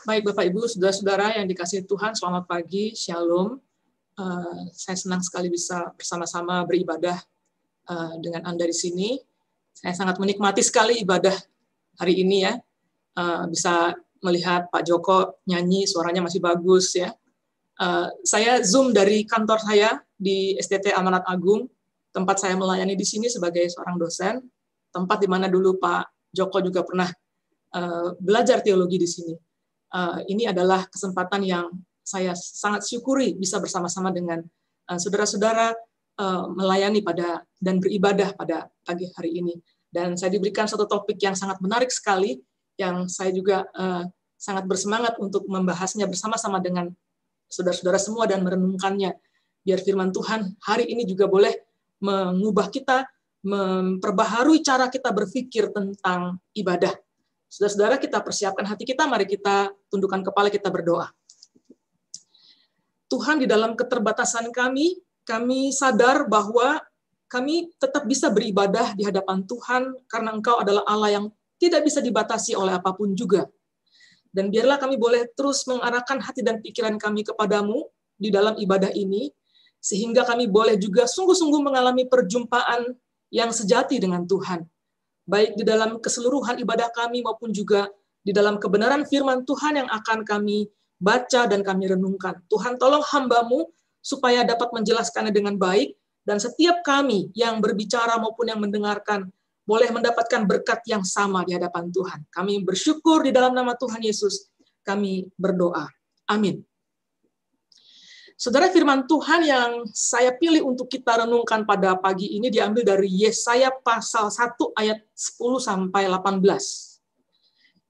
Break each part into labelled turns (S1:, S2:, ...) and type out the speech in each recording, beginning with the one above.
S1: Baik Bapak Ibu, saudara-saudara yang dikasihi Tuhan, selamat pagi, Shalom. Saya senang sekali bisa bersama-sama beribadah dengan Anda di sini. Saya sangat menikmati sekali ibadah hari ini ya. Bisa melihat Pak Joko nyanyi, suaranya masih bagus ya. Saya Zoom dari kantor saya di SDT Amanat Agung, tempat saya melayani di sini sebagai seorang dosen, tempat di mana dulu Pak Joko juga pernah belajar teologi di sini. Ini adalah kesempatan yang saya sangat syukuri bisa bersama-sama dengan saudara-saudara melayani dan beribadah pada pagi hari ini. Dan saya diberikan satu topik yang sangat menarik sekali, yang saya juga sangat bersemangat untuk membahasnya bersama-sama dengan saudara-saudara semua dan merenungkannya. Biar firman Tuhan hari ini juga boleh mengubah kita, memperbaharui cara kita berpikir tentang ibadah. Saudara-saudara, kita persiapkan hati kita, mari kita tundukkan kepala, kita berdoa. Tuhan, di dalam keterbatasan kami sadar bahwa kami tetap bisa beribadah di hadapan Tuhan karena Engkau adalah Allah yang tidak bisa dibatasi oleh apapun juga. Dan biarlah kami boleh terus mengarahkan hati dan pikiran kami kepadamu di dalam ibadah ini, sehingga kami boleh juga sungguh-sungguh mengalami perjumpaan yang sejati dengan Tuhan. Baik di dalam keseluruhan ibadah kami maupun juga di dalam kebenaran firman Tuhan yang akan kami baca dan kami renungkan. Tuhan, tolong hamba-Mu supaya dapat menjelaskannya dengan baik, dan setiap kami yang berbicara maupun yang mendengarkan boleh mendapatkan berkat yang sama di hadapan Tuhan. Kami bersyukur di dalam nama Tuhan Yesus, kami berdoa. Amin. Saudara, firman Tuhan yang saya pilih untuk kita renungkan pada pagi ini diambil dari Yesaya pasal 1 ayat 10 sampai 18.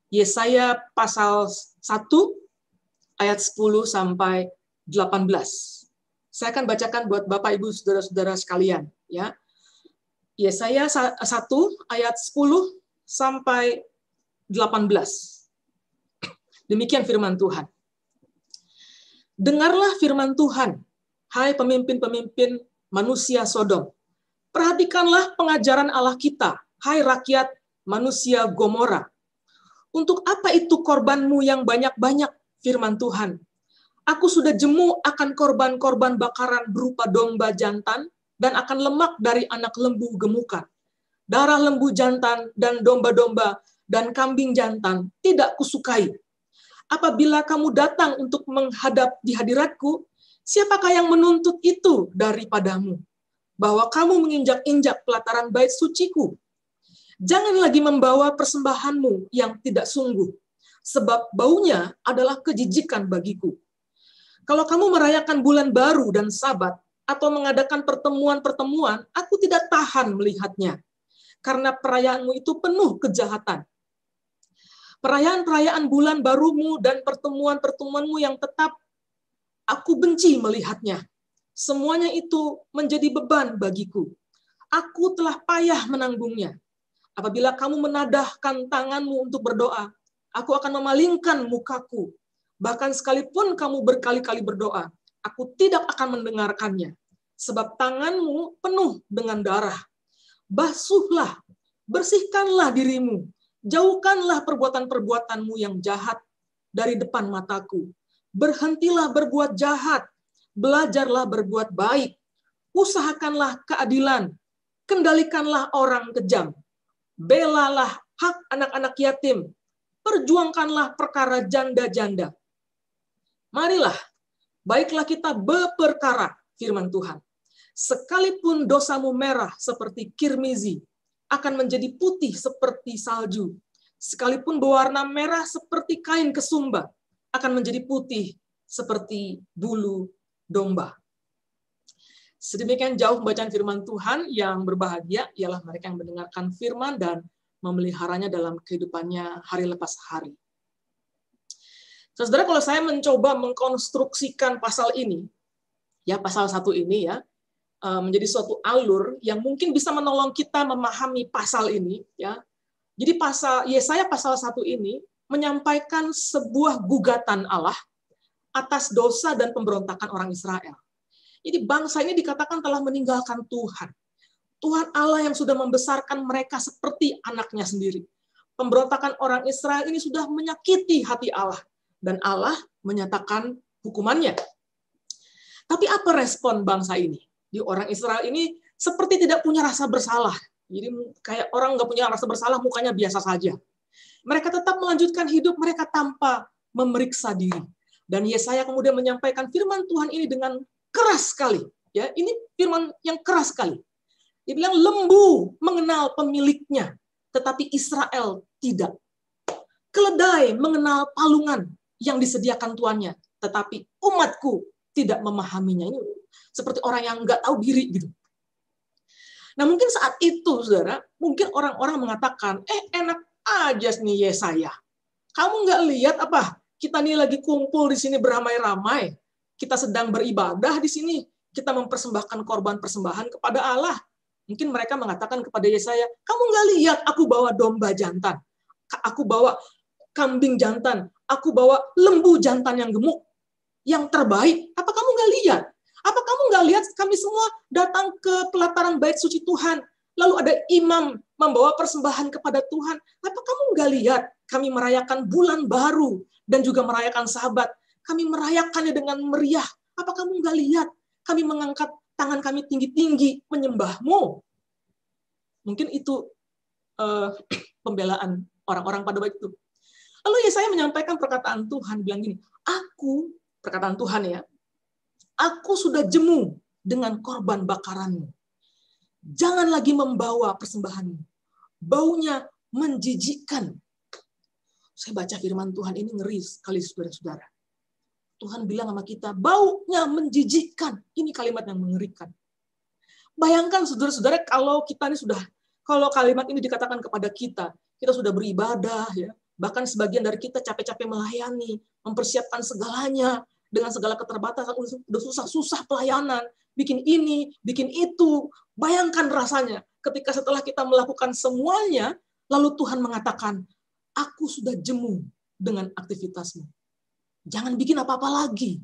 S1: Yesaya pasal 1 ayat 10 sampai 18. Saya akan bacakan buat Bapak Ibu saudara-saudara sekalian ya. Yesaya 1 ayat 10 sampai 18. Demikian firman Tuhan. Dengarlah firman Tuhan, hai pemimpin-pemimpin manusia Sodom. Perhatikanlah pengajaran Allah kita, hai rakyat manusia Gomora. Untuk apa itu korbanmu yang banyak-banyak, firman Tuhan? Aku sudah jemu akan korban-korban bakaran berupa domba jantan dan akan lemak dari anak lembu gemukan. Darah lembu jantan dan domba-domba dan kambing jantan tidak kusukai. Apabila kamu datang untuk menghadap di hadiratku, siapakah yang menuntut itu daripadamu? Bahwa kamu menginjak-injak pelataran bait suciku. Jangan lagi membawa persembahanmu yang tidak sungguh, sebab baunya adalah kejijikan bagiku. Kalau kamu merayakan bulan baru dan Sabat, atau mengadakan pertemuan-pertemuan, aku tidak tahan melihatnya, karena perayaanmu itu penuh kejahatan. Perayaan-perayaan bulan barumu dan pertemuan-pertemuanmu yang tetap, aku benci melihatnya. Semuanya itu menjadi beban bagiku. Aku telah payah menanggungnya. Apabila kamu menadahkan tanganmu untuk berdoa, aku akan memalingkan mukaku. Bahkan sekalipun kamu berkali-kali berdoa, aku tidak akan mendengarkannya. Sebab tanganmu penuh dengan darah. Basuhlah, bersihkanlah dirimu. Jauhkanlah perbuatan-perbuatanmu yang jahat dari depan mataku. Berhentilah berbuat jahat, belajarlah berbuat baik. Usahakanlah keadilan, kendalikanlah orang kejam. Belalah hak anak-anak yatim, perjuangkanlah perkara janda-janda. Marilah, baiklah kita berperkara, firman Tuhan. Sekalipun dosamu merah seperti kirmizi, akan menjadi putih seperti salju. Sekalipun berwarna merah seperti kain kesumba, akan menjadi putih seperti bulu domba. Sedemikian jauh bacaan firman Tuhan. Yang berbahagia ialah mereka yang mendengarkan firman dan memeliharanya dalam kehidupannya hari lepas hari. Saudara, kalau saya mencoba mengkonstruksikan pasal ini, ya pasal 1 ini ya, menjadi suatu alur yang mungkin bisa menolong kita memahami pasal ini ya. Jadi Yesaya pasal 1 ini menyampaikan sebuah gugatan Allah atas dosa dan pemberontakan orang Israel. Jadi bangsa ini dikatakan telah meninggalkan Tuhan. Tuhan Allah yang sudah membesarkan mereka seperti anaknya sendiri. Pemberontakan orang Israel ini sudah menyakiti hati Allah. dan Allah menyatakan hukumannya. Tapi apa respon bangsa ini? Di orang Israel ini seperti tidak punya rasa bersalah. Jadi kayak orang nggak punya rasa bersalah, mukanya biasa saja. Mereka tetap melanjutkan hidup mereka tanpa memeriksa diri. Dan Yesaya kemudian menyampaikan firman Tuhan ini dengan keras sekali. Ya, ini firman yang keras sekali. Dia bilang lembu mengenal pemiliknya, tetapi Israel tidak. Keledai mengenal palungan yang disediakan tuannya, tetapi umatku tidak memahaminya. Ini seperti orang yang nggak tahu diri gitu. Nah mungkin saat itu, saudara, mungkin orang-orang mengatakan, enak aja nih Yesaya. Kamu nggak lihat apa? Kita nih lagi kumpul di sini beramai-ramai. Kita sedang beribadah di sini. Kita mempersembahkan korban persembahan kepada Allah. Mungkin mereka mengatakan kepada Yesaya, kamu nggak lihat aku bawa domba jantan. Aku bawa kambing jantan. Aku bawa lembu jantan yang gemuk. Yang terbaik. Apa kamu nggak lihat? Apa kamu nggak lihat kami semua datang ke pelataran bait suci Tuhan? Lalu ada imam membawa persembahan kepada Tuhan. Apa kamu nggak lihat kami merayakan bulan baru dan juga merayakan Sabat? Kami merayakannya dengan meriah. Apa kamu nggak lihat kami mengangkat tangan kami tinggi-tinggi menyembahmu? Mungkin itu pembelaan orang-orang pada waktu itu. Lalu Yesaya menyampaikan perkataan Tuhan, bilang gini, aku, perkataan Tuhan ya, aku sudah jemu dengan korban bakaranmu. Jangan lagi membawa persembahanmu. Baunya menjijikkan. Saya baca firman Tuhan ini ngeri sekali saudara-saudara. Tuhan bilang sama kita, baunya menjijikkan. Ini kalimat yang mengerikan. Bayangkan saudara-saudara kalau kita ini sudah, kalau kalimat ini dikatakan kepada kita sudah beribadah, ya, bahkan sebagian dari kita capek-capek melayani, mempersiapkan segalanya, dengan segala keterbatasan, udah susah-susah pelayanan, bikin ini, bikin itu. Bayangkan rasanya ketika setelah kita melakukan semuanya, lalu Tuhan mengatakan, aku sudah jemu dengan aktivitasmu. Jangan bikin apa-apa lagi.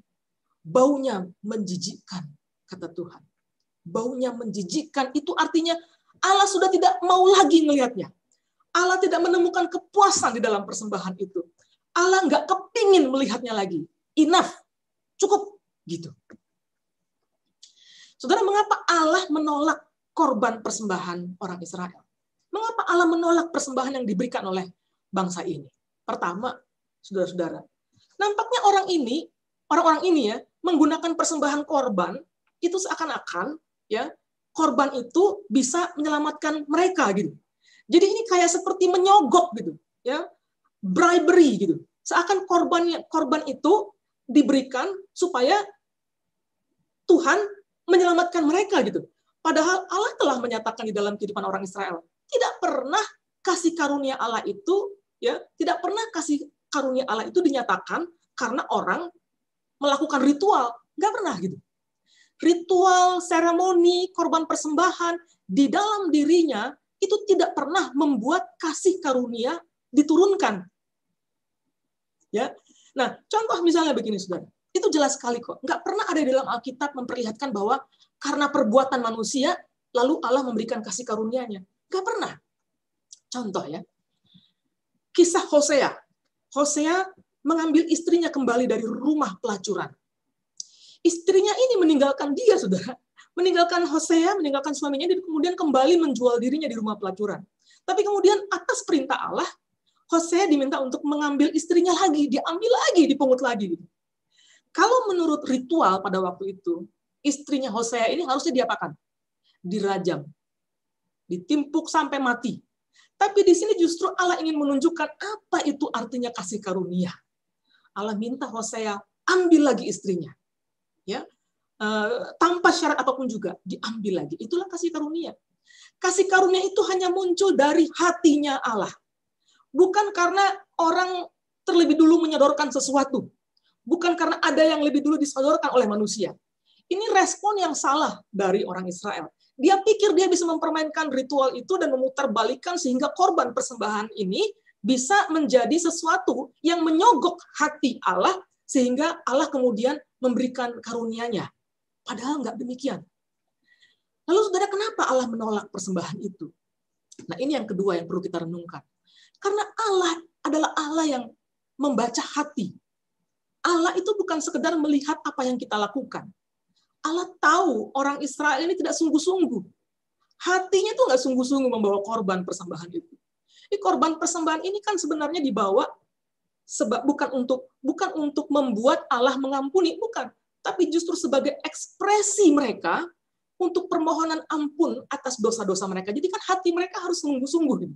S1: Baunya menjijikkan, kata Tuhan. Baunya menjijikkan, itu artinya Allah sudah tidak mau lagi melihatnya. Allah tidak menemukan kepuasan di dalam persembahan itu. Allah nggak kepingin melihatnya lagi. Enough. Cukup. Gitu. Saudara, mengapa Allah menolak korban persembahan orang Israel? Mengapa Allah menolak persembahan yang diberikan oleh bangsa ini? Pertama, saudara-saudara, nampaknya orang-orang ini ya, menggunakan persembahan korban, itu seakan-akan ya, korban itu bisa menyelamatkan mereka gitu. Jadi ini kayak seperti menyogok gitu, ya, bribery gitu. Seakan korban itu diberikan supaya Tuhan menyelamatkan mereka gitu. Padahal Allah telah menyatakan di dalam kehidupan orang Israel, tidak pernah kasih karunia Allah itu, ya, tidak pernah kasih karunia Allah itu dinyatakan karena orang melakukan ritual, nggak pernah gitu. Ritual, seremoni, korban persembahan di dalam dirinya itu tidak pernah membuat kasih karunia diturunkan. Ya, nah contoh misalnya begini, saudara, itu jelas sekali kok. Nggak pernah ada di dalam Alkitab memperlihatkan bahwa karena perbuatan manusia lalu Allah memberikan kasih karunia-Nya. Nggak pernah. Contoh ya, kisah Hosea. Hosea mengambil istrinya kembali dari rumah pelacuran. Istrinya ini meninggalkan dia, saudara. Meninggalkan Hosea, meninggalkan suaminya, dan kemudian kembali menjual dirinya di rumah pelacuran. Tapi kemudian atas perintah Allah, Hosea diminta untuk mengambil istrinya lagi, diambil lagi, dipungut lagi. Kalau menurut ritual pada waktu itu, istrinya Hosea ini harusnya diapakan? Dirajam. Ditimpuk sampai mati. Tapi di sini justru Allah ingin menunjukkan apa itu artinya kasih karunia. Allah minta Hosea ambil lagi istrinya. Ya, tanpa syarat apapun juga diambil lagi. Itulah kasih karunia. Kasih karunia itu hanya muncul dari hatinya Allah. Bukan karena orang terlebih dulu menyodorkan sesuatu. Bukan karena ada yang lebih dulu disodorkan oleh manusia. Ini respon yang salah dari orang Israel. Dia pikir dia bisa mempermainkan ritual itu dan memutarbalikkan sehingga korban persembahan ini bisa menjadi sesuatu yang menyogok hati Allah sehingga Allah kemudian memberikan karunia-Nya. Padahal nggak demikian. Lalu saudara, kenapa Allah menolak persembahan itu? Nah ini yang kedua yang perlu kita renungkan. Karena Allah adalah Allah yang membaca hati. Allah itu bukan sekedar melihat apa yang kita lakukan. Allah tahu orang Israel ini tidak sungguh-sungguh. Hatinya itu nggak sungguh-sungguh membawa korban persembahan itu. Korban persembahan ini kan sebenarnya dibawa bukan untuk membuat Allah mengampuni, bukan, tapi justru sebagai ekspresi mereka untuk permohonan ampun atas dosa-dosa mereka. Jadi kan hati mereka harus sungguh-sungguh.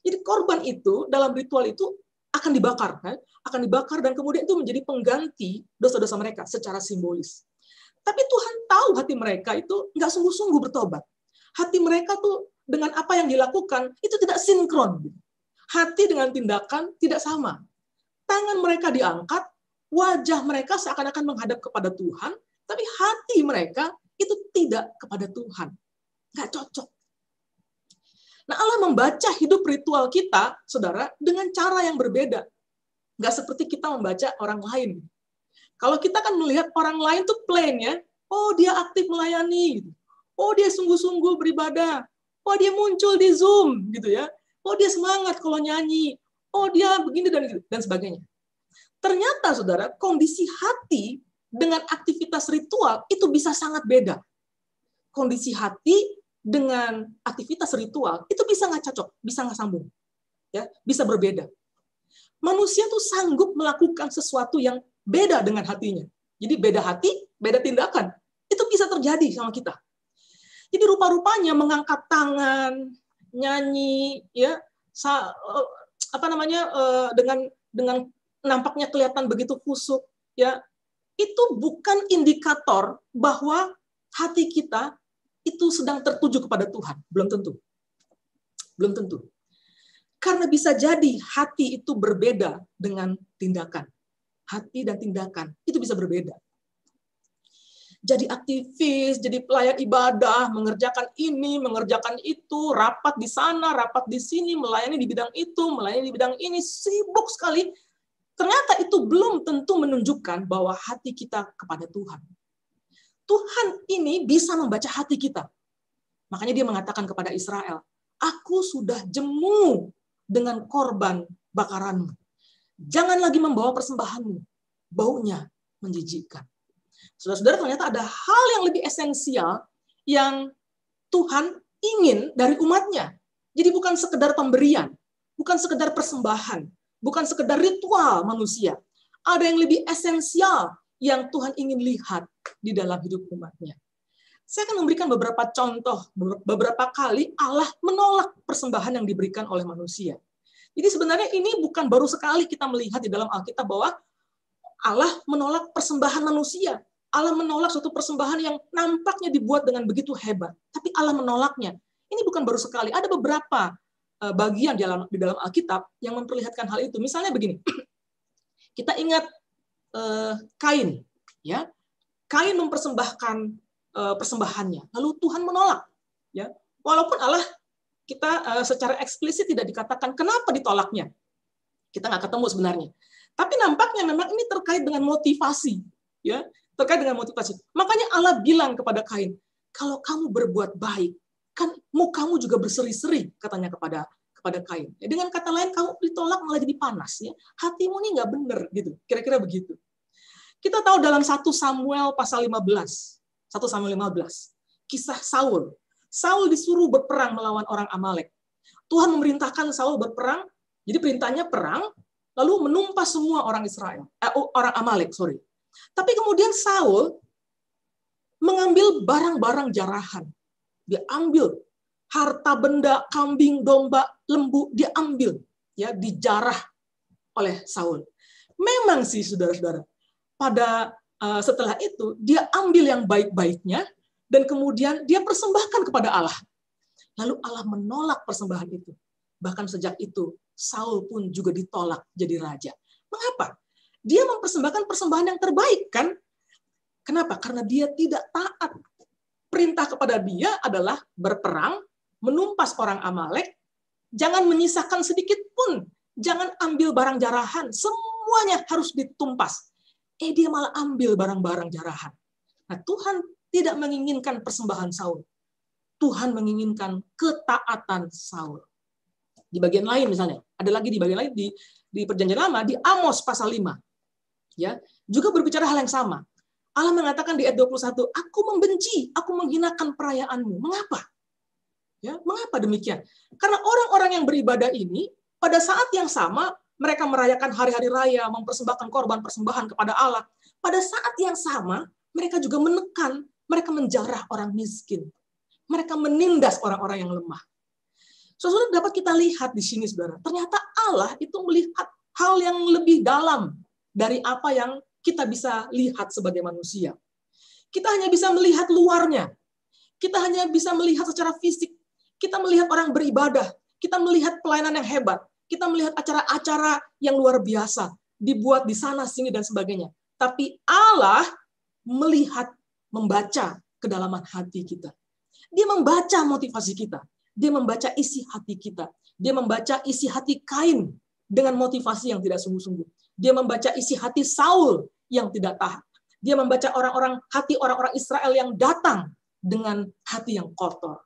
S1: Jadi korban itu dalam ritual itu akan dibakar, dan kemudian itu menjadi pengganti dosa-dosa mereka secara simbolis. Tapi Tuhan tahu hati mereka itu nggak sungguh-sungguh bertobat. Hati mereka tuh dengan apa yang dilakukan itu tidak sinkron. Hati dengan tindakan tidak sama. Tangan mereka diangkat, wajah mereka seakan-akan menghadap kepada Tuhan, tapi hati mereka itu tidak kepada Tuhan. Nggak cocok. Nah, Allah membaca hidup ritual kita, saudara, dengan cara yang berbeda. Nggak seperti kita membaca orang lain. Kalau kita kan melihat orang lain tuh plain ya, oh dia aktif melayani, oh dia sungguh-sungguh beribadah, oh dia muncul di Zoom, gitu ya, oh dia semangat kalau nyanyi, oh dia begini dan sebagainya. Ternyata, saudara, kondisi hati dengan aktivitas ritual itu bisa sangat beda. Kondisi hati dengan aktivitas ritual itu bisa nggak cocok, bisa nggak sambung, ya, bisa berbeda. Manusia tuh sanggup melakukan sesuatu yang beda dengan hatinya. Jadi beda hati, beda tindakan. Itu bisa terjadi sama kita. Jadi rupa-rupanya mengangkat tangan, nyanyi, ya, dengan nampaknya kelihatan begitu khusyuk, ya, itu bukan indikator bahwa hati kita itu sedang tertuju kepada Tuhan. Belum tentu. Belum tentu. Karena bisa jadi hati itu berbeda dengan tindakan. Hati dan tindakan itu bisa berbeda. Jadi aktivis, jadi pelayan ibadah, mengerjakan ini, mengerjakan itu, rapat di sana, rapat di sini, melayani di bidang itu, melayani di bidang ini, sibuk sekali. Ternyata itu belum tentu menunjukkan bahwa hati kita kepada Tuhan. Tuhan ini bisa membaca hati kita. Makanya dia mengatakan kepada Israel, aku sudah jemu dengan korban bakaranmu. Jangan lagi membawa persembahanmu. Baunya menjijikkan. Saudara-saudara, ternyata ada hal yang lebih esensial yang Tuhan ingin dari umatnya. Jadi bukan sekedar pemberian, bukan sekedar persembahan, bukan sekedar ritual manusia. Ada yang lebih esensial yang Tuhan ingin lihat di dalam hidup umatnya. Saya akan memberikan beberapa contoh, beberapa kali Allah menolak persembahan yang diberikan oleh manusia. Jadi sebenarnya ini bukan baru sekali kita melihat di dalam Alkitab bahwa Allah menolak persembahan manusia. Allah menolak suatu persembahan yang nampaknya dibuat dengan begitu hebat. Tapi Allah menolaknya. Ini bukan baru sekali. Ada beberapa bagian di dalam Alkitab yang memperlihatkan hal itu. Misalnya begini. Kita ingat Kain. Ya, Kain mempersembahkan persembahannya. Lalu Tuhan menolak. Ya, walaupun Allah kita secara eksplisit tidak dikatakan kenapa ditolaknya. Kita nggak ketemu sebenarnya. Tapi nampaknya memang ini terkait dengan motivasi. Ya, terkait dengan motivasi. Makanya Allah bilang kepada Kain, kalau kamu berbuat baik, kan mukamu juga berseri-seri, katanya kepada Kain. Ya, dengan kata lain, kamu ditolak malah jadi panas. Ya. Hatimu ini nggak benar. Gitu. Kira-kira begitu. Kita tahu dalam 1 Samuel pasal 15. 1 Samuel 15. Kisah Saul. Saul disuruh berperang melawan orang Amalek. Tuhan memerintahkan Saul berperang. Jadi perintahnya perang, lalu menumpas semua orang orang Amalek, sorry. Tapi kemudian Saul mengambil barang-barang jarahan. Dia ambil harta benda, kambing, domba, lembu, dia ambil, ya, dijarah oleh Saul. Memang sih, saudara-saudara, pada setelah itu dia ambil yang baik-baiknya dan kemudian dia persembahkan kepada Allah. Lalu Allah menolak persembahan itu. Bahkan sejak itu Saul pun juga ditolak jadi raja. Mengapa? Dia mempersembahkan persembahan yang terbaik, kan? Kenapa? Karena dia tidak taat. Perintah kepada dia adalah berperang, menumpas orang Amalek, jangan menyisakan sedikit pun, jangan ambil barang jarahan, semuanya harus ditumpas. Dia malah ambil barang-barang jarahan. Nah, Tuhan tidak menginginkan persembahan Saul. Tuhan menginginkan ketaatan Saul. Di bagian lain misalnya, ada lagi di bagian lain di Perjanjian Lama, di Amos pasal 5. Ya, juga berbicara hal yang sama. Allah mengatakan di ayat 21, aku membenci, aku menghinakan perayaanmu. Mengapa? Ya, mengapa demikian? Karena orang-orang yang beribadah ini pada saat yang sama mereka merayakan hari-hari raya, mempersembahkan korban persembahan kepada Allah. Pada saat yang sama mereka juga menekan, mereka menjarah orang miskin. Mereka menindas orang-orang yang lemah. Saudara, dapat kita lihat di sini, saudara. Ternyata Allah itu melihat hal yang lebih dalam dari apa yang kita bisa lihat sebagai manusia. Kita hanya bisa melihat luarnya. Kita hanya bisa melihat secara fisik. Kita melihat orang beribadah. Kita melihat pelayanan yang hebat. Kita melihat acara-acara yang luar biasa. Dibuat di sana, sini, dan sebagainya. Tapi Allah melihat, membaca kedalaman hati kita. Dia membaca motivasi kita. Dia membaca isi hati kita. Dia membaca isi hati Kain dengan motivasi yang tidak sungguh-sungguh. Dia membaca isi hati Saul yang tidak taat. Dia membaca hati orang-orang Israel yang datang dengan hati yang kotor.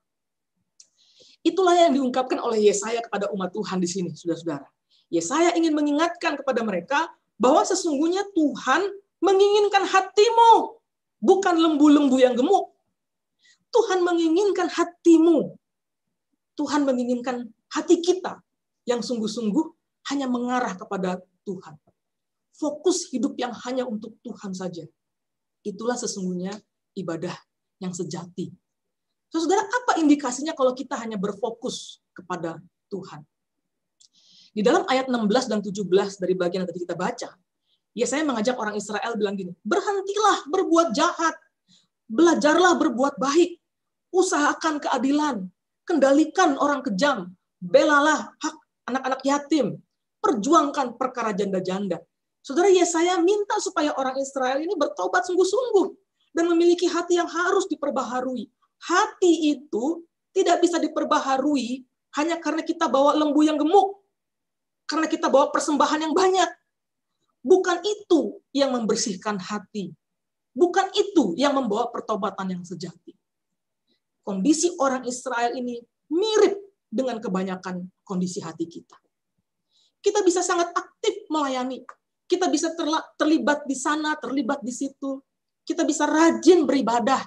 S1: Itulah yang diungkapkan oleh Yesaya kepada umat Tuhan di sini, saudara-saudara. Yesaya ingin mengingatkan kepada mereka bahwa sesungguhnya Tuhan menginginkan hatimu, bukan lembu-lembu yang gemuk. Tuhan menginginkan hatimu. Tuhan menginginkan hati kita yang sungguh-sungguh hanya mengarah kepada Tuhan. Fokus hidup yang hanya untuk Tuhan saja. Itulah sesungguhnya ibadah yang sejati. Saudara, apa indikasinya kalau kita hanya berfokus kepada Tuhan? Di dalam ayat 16 dan 17 dari bagian yang tadi kita baca, Yesaya mengajak orang Israel bilang gini, berhentilah berbuat jahat, belajarlah berbuat baik, usahakan keadilan, kendalikan orang kejam, belalah hak anak-anak yatim, perjuangkan perkara janda-janda. Saudara, Yesaya minta supaya orang Israel ini bertobat sungguh-sungguh dan memiliki hati yang harus diperbaharui. Hati itu tidak bisa diperbaharui hanya karena kita bawa lembu yang gemuk, karena kita bawa persembahan yang banyak. Bukan itu yang membersihkan hati. Bukan itu yang membawa pertobatan yang sejati. Kondisi orang Israel ini mirip dengan kebanyakan kondisi hati kita. Kita bisa sangat aktif melayani. Kita bisa terlibat di sana, terlibat di situ. Kita bisa rajin beribadah.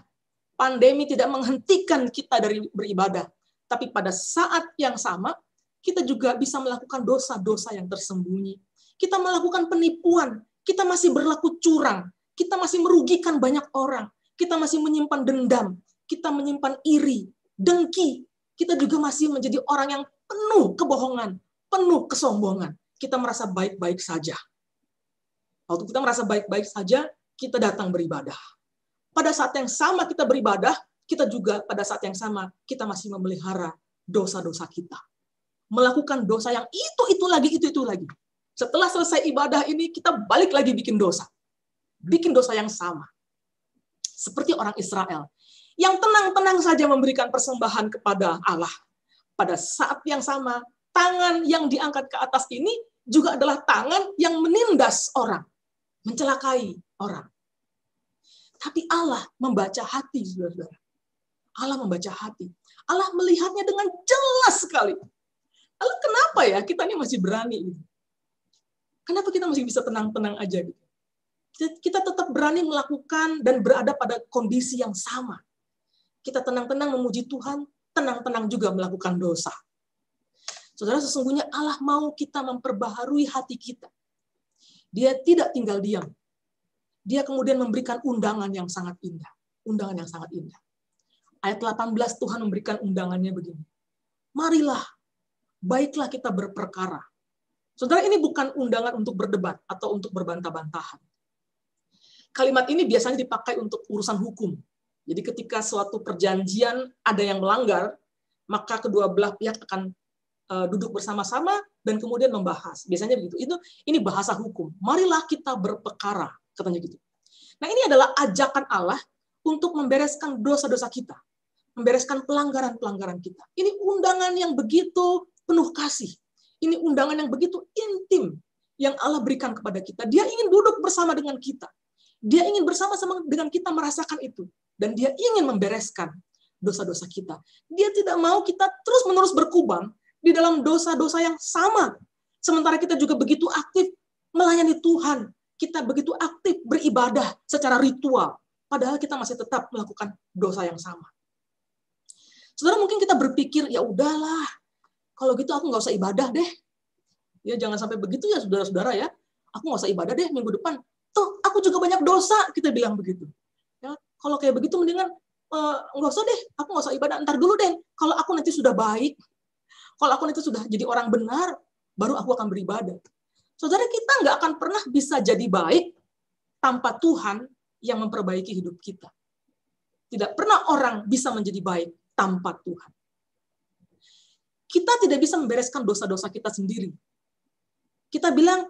S1: Pandemi tidak menghentikan kita dari beribadah. Tapi pada saat yang sama, kita juga bisa melakukan dosa-dosa yang tersembunyi. Kita melakukan penipuan. Kita masih berlaku curang. Kita masih merugikan banyak orang. Kita masih menyimpan dendam. Kita menyimpan iri, dengki. Kita juga masih menjadi orang yang penuh kebohongan, penuh kesombongan. Kita merasa baik-baik saja. Waktu kita merasa baik-baik saja, kita datang beribadah. Pada saat yang sama kita beribadah, kita juga pada saat yang sama, kita masih memelihara dosa-dosa kita. Melakukan dosa yang itu lagi. Setelah selesai ibadah ini, kita balik lagi bikin dosa. Bikin dosa yang sama. Seperti orang Israel yang tenang-tenang saja memberikan persembahan kepada Allah. Pada saat yang sama, tangan yang diangkat ke atas ini juga adalah tangan yang menindas orang, mencelakai orang. Tapi Allah membaca hati, saudara-saudara. Allah membaca hati. Allah melihatnya dengan jelas sekali. Lalu kenapa ya kita ini masih berani? Kenapa kita masih bisa tenang-tenang aja? Kita tetap berani melakukan dan berada pada kondisi yang sama. Kita tenang-tenang memuji Tuhan, tenang-tenang juga melakukan dosa. Saudara, sesungguhnya Allah mau kita memperbaharui hati kita. Dia tidak tinggal diam. Dia kemudian memberikan undangan yang sangat indah. Undangan yang sangat indah. Ayat 18 Tuhan memberikan undangannya begini. Marilah, baiklah kita berperkara. Saudara, ini bukan undangan untuk berdebat atau untuk berbantah-bantahan. Kalimat ini biasanya dipakai untuk urusan hukum. Jadi ketika suatu perjanjian ada yang melanggar, maka kedua belah pihak akan duduk bersama-sama dan kemudian membahas. Biasanya begitu. Ini bahasa hukum. Marilah kita berperkara, katanya gitu. Nah, ini adalah ajakan Allah untuk membereskan dosa-dosa kita, membereskan pelanggaran-pelanggaran kita. Ini undangan yang begitu penuh kasih. Ini undangan yang begitu intim yang Allah berikan kepada kita. Dia ingin duduk bersama dengan kita. Dia ingin bersama-sama dengan kita merasakan itu. Dan dia ingin membereskan dosa-dosa kita. Dia tidak mau kita terus-menerus berkubang di dalam dosa-dosa yang sama. Sementara kita juga begitu aktif melayani Tuhan. kita begitu aktif beribadah secara ritual, padahal kita masih tetap melakukan dosa yang sama. Saudara, mungkin kita berpikir, ya udahlah, kalau gitu aku nggak usah ibadah deh. Ya jangan sampai begitu ya saudara-saudara ya. Aku nggak usah ibadah deh minggu depan. Tuh, aku juga banyak dosa, kita bilang begitu. Ya, kalau kayak begitu mendingan nggak usah deh, aku nggak usah ibadah, ntar dulu deh. Kalau aku nanti sudah baik, kalau aku nanti sudah jadi orang benar, baru aku akan beribadah. Saudara, kita nggak akan pernah bisa jadi baik tanpa Tuhan yang memperbaiki hidup kita. Tidak pernah orang bisa menjadi baik tanpa Tuhan. Kita tidak bisa membereskan dosa-dosa kita sendiri. Kita bilang,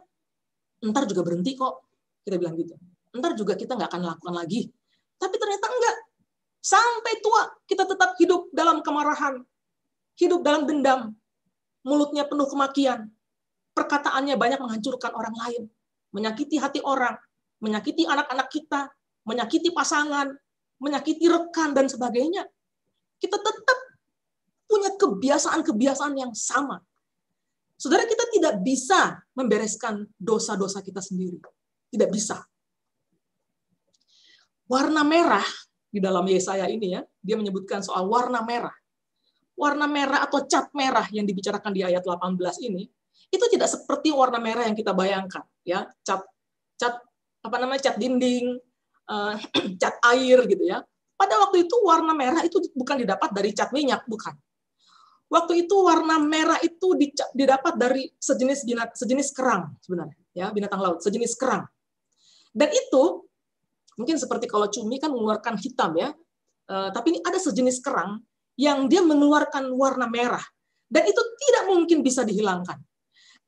S1: ntar juga berhenti kok. Kita bilang gitu. Ntar juga kita nggak akan lakukan lagi. Tapi ternyata enggak. Sampai tua, kita tetap hidup dalam kemarahan. Hidup dalam dendam. Mulutnya penuh kemakian. Perkataannya banyak menghancurkan orang lain, menyakiti hati orang, menyakiti anak-anak kita, menyakiti pasangan, menyakiti rekan, dan sebagainya. Kita tetap punya kebiasaan-kebiasaan yang sama. Saudara, kita tidak bisa membereskan dosa-dosa kita sendiri. Tidak bisa. Warna merah, di dalam Yesaya ini ya, dia menyebutkan soal warna merah. Warna merah atau cat merah yang dibicarakan di ayat 18 ini, itu tidak seperti warna merah yang kita bayangkan, ya, cat dinding, cat air gitu ya. Pada waktu itu warna merah itu bukan didapat dari cat minyak, bukan. Waktu itu warna merah itu didapat dari sejenis kerang sebenarnya, ya, binatang laut, sejenis kerang. Dan itu mungkin seperti kalau cumi kan mengeluarkan hitam ya, tapi ini ada sejenis kerang yang dia mengeluarkan warna merah, dan itu tidak mungkin bisa dihilangkan.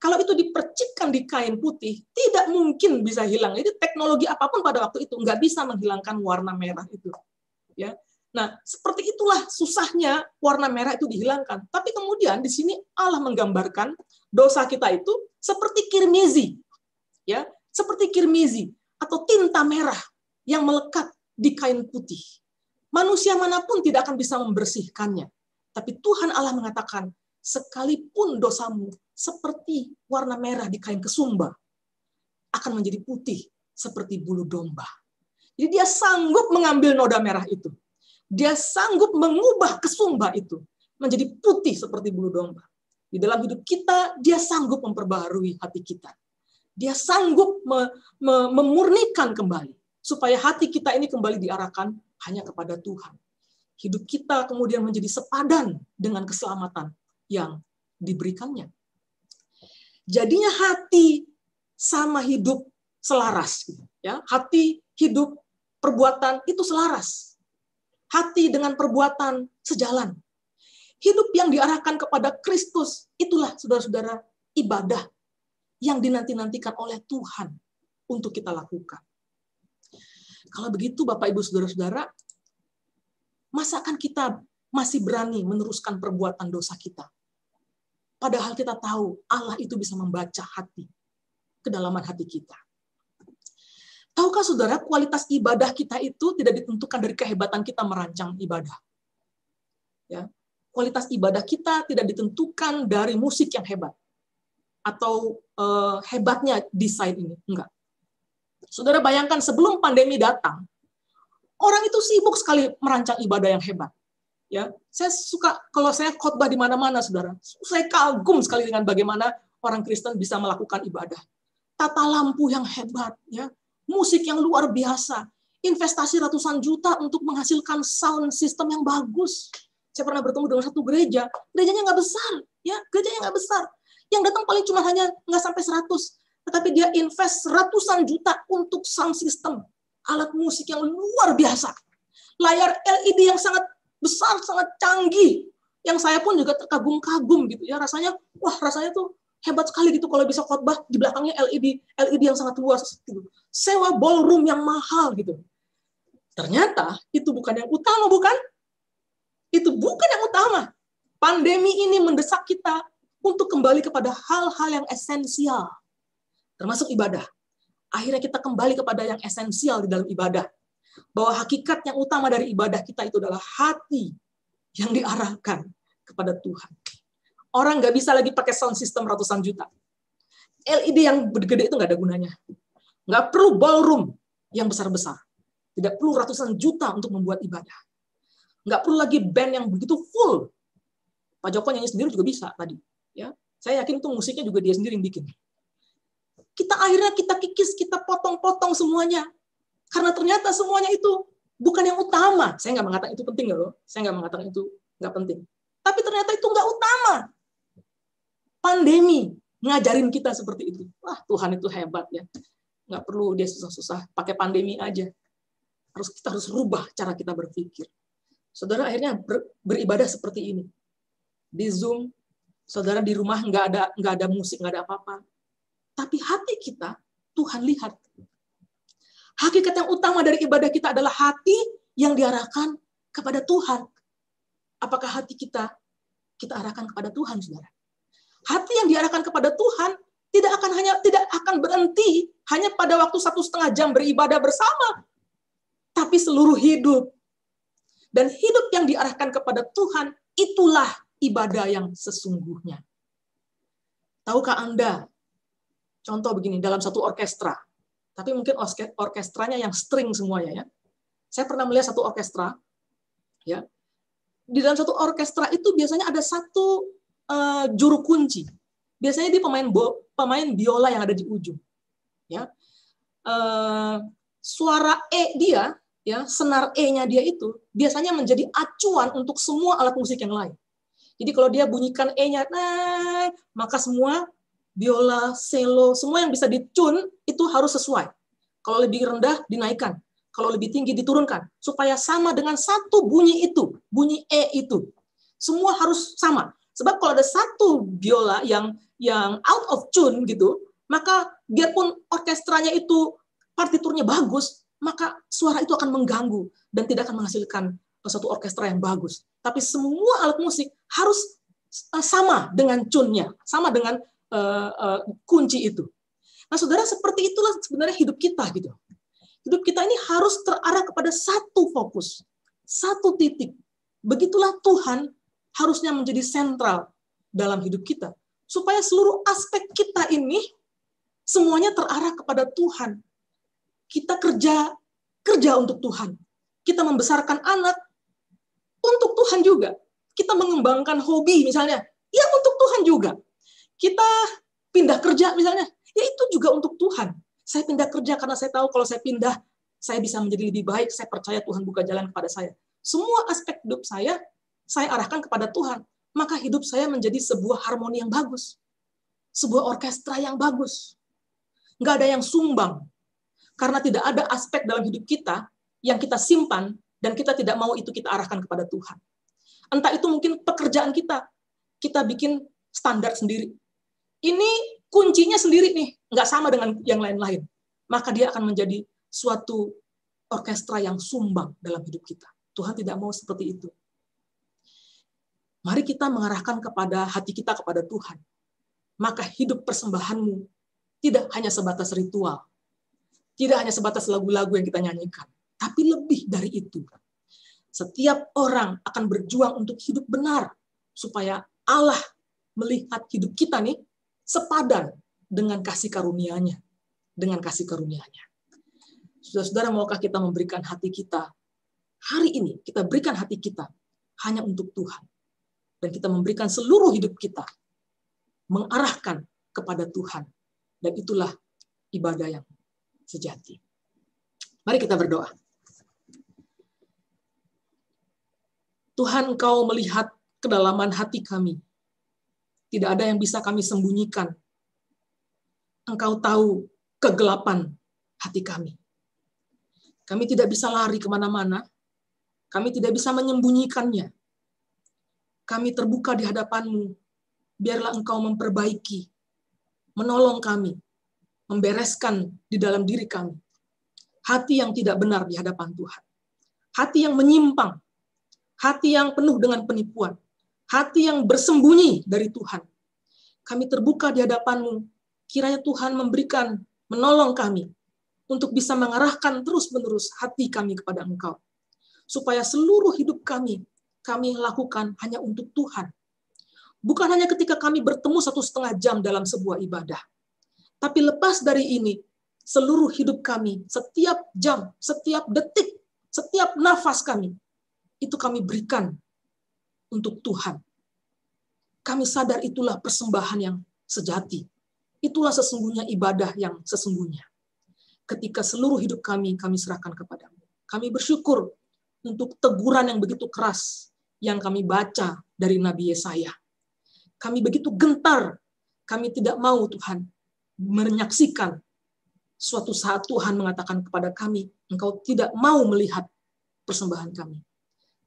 S1: Kalau itu dipercikkan di kain putih, tidak mungkin bisa hilang. Jadi teknologi apapun pada waktu itu nggak bisa menghilangkan warna merah itu. Ya, nah seperti itulah susahnya warna merah itu dihilangkan. Tapi kemudian di sini Allah menggambarkan dosa kita itu seperti kirmizi, ya, seperti kirmizi atau tinta merah yang melekat di kain putih. Manusia manapun tidak akan bisa membersihkannya. Tapi Tuhan Allah mengatakan, sekalipun dosamu seperti warna merah di kain kesumba, akan menjadi putih seperti bulu domba. Jadi dia sanggup mengambil noda merah itu. Dia sanggup mengubah kesumba itu menjadi putih seperti bulu domba. Di dalam hidup kita, dia sanggup memperbaharui hati kita. Dia sanggup memurnikan kembali, supaya hati kita ini kembali diarahkan hanya kepada Tuhan. Hidup kita kemudian menjadi sepadan dengan keselamatan yang diberikannya. Jadinya hati sama hidup selaras, ya. Hati, hidup, perbuatan itu selaras. Hati dengan perbuatan sejalan. Hidup yang diarahkan kepada Kristus, itulah saudara-saudara ibadah yang dinanti-nantikan oleh Tuhan untuk kita lakukan. Kalau begitu Bapak Ibu saudara-saudara, masakan kita masih berani meneruskan perbuatan dosa kita? Padahal kita tahu Allah itu bisa membaca hati, kedalaman hati kita. Tahukah saudara, kualitas ibadah kita itu tidak ditentukan dari kehebatan kita merancang ibadah. Ya, kualitas ibadah kita tidak ditentukan dari musik yang hebat atau hebatnya desain ini, enggak. Saudara bayangkan sebelum pandemi datang, orang itu sibuk sekali merancang ibadah yang hebat. Ya, saya suka kalau saya khotbah di mana-mana, saudara. Saya kagum sekali dengan bagaimana orang Kristen bisa melakukan ibadah. Tata lampu yang hebat, ya, musik yang luar biasa, investasi ratusan juta untuk menghasilkan sound system yang bagus. Saya pernah bertemu dengan satu gereja, gerejanya nggak besar, ya, gerejanya nggak besar. Yang datang paling cuma hanya nggak sampai 100, tetapi dia invest ratusan juta untuk sound system, alat musik yang luar biasa, layar LED yang sangat besar, sangat canggih, yang saya pun juga terkagum-kagum gitu ya, rasanya tuh hebat sekali gitu kalau bisa khotbah di belakangnya LED yang sangat luas gitu. Sewa ballroom yang mahal gitu. Ternyata itu bukan yang utama, bukan? Itu bukan yang utama. Pandemi ini mendesak kita untuk kembali kepada hal-hal yang esensial, termasuk ibadah. Akhirnya kita kembali kepada yang esensial di dalam ibadah. Bahwa hakikat yang utama dari ibadah kita itu adalah hati yang diarahkan kepada Tuhan. Orang nggak bisa lagi pakai sound system ratusan juta. LED yang gede itu nggak ada gunanya. Nggak perlu ballroom yang besar-besar. Tidak perlu ratusan juta untuk membuat ibadah. Nggak perlu lagi band yang begitu full. Pak Joko nyanyi sendiri juga bisa tadi. Ya, saya yakin tuh musiknya juga dia sendiri yang bikin. Akhirnya kita kikis, kita potong-potong semuanya. Karena ternyata semuanya itu bukan yang utama. Saya nggak mengatakan itu penting loh. Saya nggak mengatakan itu nggak penting. Tapi ternyata itu nggak utama. Pandemi ngajarin kita seperti itu. Wah, Tuhan itu hebat ya. Nggak perlu dia susah-susah, pakai pandemi aja. Kita harus rubah cara kita berpikir. Saudara akhirnya beribadah seperti ini. Di Zoom, saudara di rumah nggak ada musik, nggak ada apa-apa. Tapi hati kita, Tuhan lihat. Hakikat yang utama dari ibadah kita adalah hati yang diarahkan kepada Tuhan. Apakah hati kita arahkan kepada Tuhan, saudara? Hati yang diarahkan kepada Tuhan tidak akan berhenti hanya pada waktu 1,5 jam beribadah bersama, tapi seluruh hidup. Dan hidup yang diarahkan kepada Tuhan, itulah ibadah yang sesungguhnya. Tahukah Anda, contoh begini, dalam satu orkestra, tapi mungkin orkestranya yang string semuanya ya. Saya pernah melihat satu orkestra, ya. Di dalam satu orkestra itu biasanya ada satu juru kunci. Biasanya dia pemain biola yang ada di ujung. Ya. Suara E dia, ya, senar E-nya dia itu biasanya menjadi acuan untuk semua alat musik yang lain. Jadi kalau dia bunyikan E-nya, maka semua biola, cello, semua yang bisa ditune itu harus sesuai. Kalau lebih rendah dinaikkan, kalau lebih tinggi diturunkan, supaya sama dengan satu bunyi itu, bunyi E itu. Semua harus sama. Sebab kalau ada satu biola yang out of tune gitu, maka biarpun orkestranya itu partiturnya bagus, maka suara itu akan mengganggu dan tidak akan menghasilkan suatu orkestra yang bagus. Tapi semua alat musik harus sama dengan tune-nya, sama dengan kunci itu. Nah, saudara, seperti itulah sebenarnya hidup kita gitu. Hidup kita ini harus terarah kepada satu fokus, satu titik. Begitulah Tuhan harusnya menjadi sentral dalam hidup kita. Supaya seluruh aspek kita ini semuanya terarah kepada Tuhan. Kita kerja untuk Tuhan. Kita membesarkan anak untuk Tuhan juga. Kita mengembangkan hobi misalnya, ya untuk Tuhan juga. Kita pindah kerja misalnya, ya itu juga untuk Tuhan. Saya pindah kerja karena saya tahu kalau saya pindah, saya bisa menjadi lebih baik, saya percaya Tuhan buka jalan kepada saya. Semua aspek hidup saya arahkan kepada Tuhan. Maka hidup saya menjadi sebuah harmoni yang bagus. Sebuah orkestra yang bagus. Nggak ada yang sumbang. Karena tidak ada aspek dalam hidup kita yang kita simpan dan kita tidak mau itu kita arahkan kepada Tuhan. Entah itu mungkin pekerjaan kita bikin standar sendiri. Ini kuncinya sendiri nih, nggak sama dengan yang lain-lain. Maka dia akan menjadi suatu orkestra yang sumbang dalam hidup kita. Tuhan tidak mau seperti itu. Mari kita mengarahkan kepada hati kita kepada Tuhan. Maka hidup persembahanmu tidak hanya sebatas ritual. Tidak hanya sebatas lagu-lagu yang kita nyanyikan. Tapi lebih dari itu. Setiap orang akan berjuang untuk hidup benar. Supaya Allah melihat hidup kita nih sepadan dengan kasih karunia-Nya. Dengan kasih karunia-Nya. Saudara-saudara, maukah kita memberikan hati kita hari ini? Kita berikan hati kita hanya untuk Tuhan. Dan kita memberikan seluruh hidup kita mengarahkan kepada Tuhan. Dan itulah ibadah yang sejati. Mari kita berdoa. Tuhan, Engkau melihat kedalaman hati kami. Tidak ada yang bisa kami sembunyikan. Engkau tahu kegelapan hati kami. Kami tidak bisa lari kemana-mana. Kami tidak bisa menyembunyikannya. Kami terbuka di hadapan-Mu. Biarlah Engkau memperbaiki, menolong kami, membereskan di dalam diri kami. Hati yang tidak benar di hadapan Tuhan. Hati yang menyimpang. Hati yang penuh dengan penipuan. Hati yang bersembunyi dari Tuhan. Kami terbuka di hadapan-Mu. Kiranya Tuhan menolong kami untuk bisa mengarahkan terus-menerus hati kami kepada Engkau. Supaya seluruh hidup kami lakukan hanya untuk Tuhan. Bukan hanya ketika kami bertemu 1,5 jam dalam sebuah ibadah. Tapi lepas dari ini, seluruh hidup kami, setiap jam, setiap detik, setiap nafas kami, itu kami berikan untuk Tuhan. Kami sadar itulah persembahan yang sejati. Itulah sesungguhnya ibadah yang sesungguhnya. Ketika seluruh hidup kami serahkan kepadamu. Kami bersyukur untuk teguran yang begitu keras yang kami baca dari Nabi Yesaya. Kami begitu gentar, kami tidak mau Tuhan menyaksikan suatu saat Tuhan mengatakan kepada kami, Engkau tidak mau melihat persembahan kami.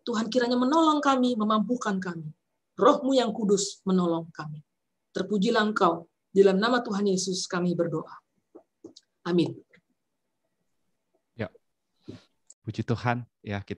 S1: Tuhan kiranya menolong kami, memampukan kami. Roh-Mu yang kudus menolong kami. Terpujilah Engkau, di dalam nama Tuhan Yesus kami berdoa. Amin.
S2: Ya. Puji Tuhan, ya kita